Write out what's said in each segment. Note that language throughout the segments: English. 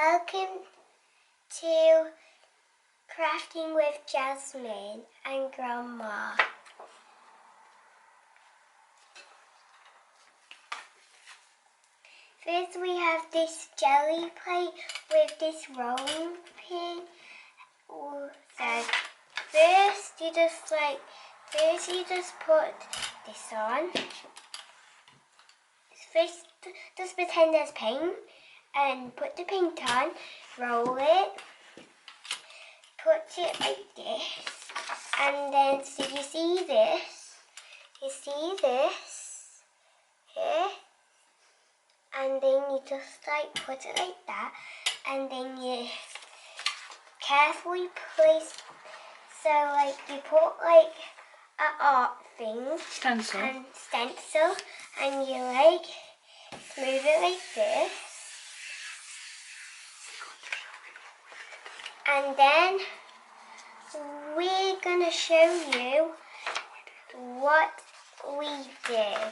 Welcome to Crafting with Jasmine and Grandma. First we have this jelly plate with this rolling pin. So first you just put this on. First just pretend there's paint and put the paint on, roll it, put it like this, and then so you see this here, and then you just put it like that, and then you carefully place, so you put an art thing, stencil, and you smooth it like this, and then we're gonna show you what we did.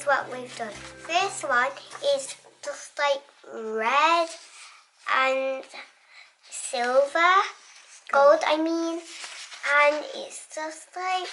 is what we've done. This one is just like red and silver, gold I mean, and it's just like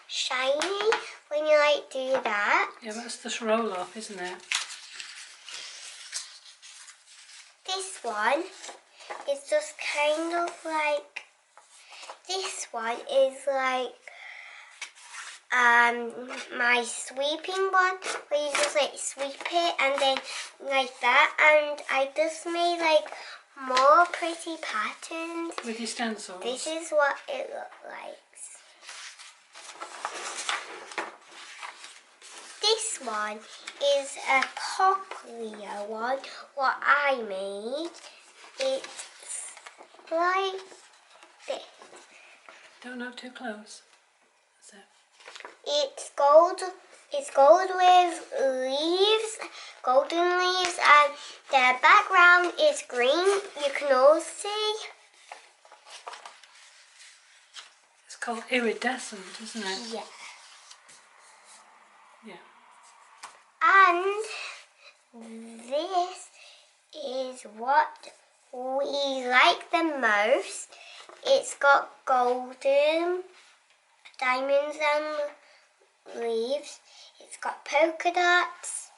shiny when you like do that. Yeah, that's just roll off, isn't it? This one is just kind of like, this one is like my sweeping one, where you just like sweep it and then like that, and I just made like more pretty patterns. With your stencils? This is what it looks like. This one is a cochlear one, what I made. It's like this. Don't look too close. That's it. It's gold with leaves, golden leaves, and the background is green. You can all see. It's called iridescent, isn't it? Yeah. Yeah. And this is what we like the most. It's got golden diamonds and leaves. It's got polka dots.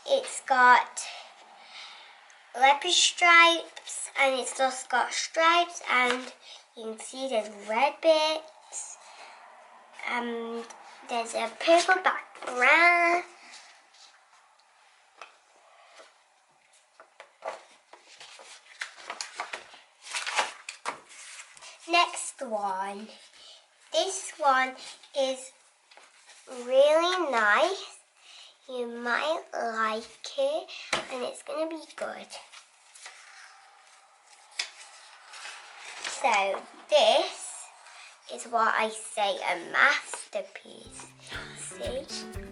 It's got leopard stripes, and it's just got stripes, and you can see there's red bits, and there's a purple background. Next one. This one is really nice. You might like it, and it's going to be good. So this is what I say a masterpiece. See?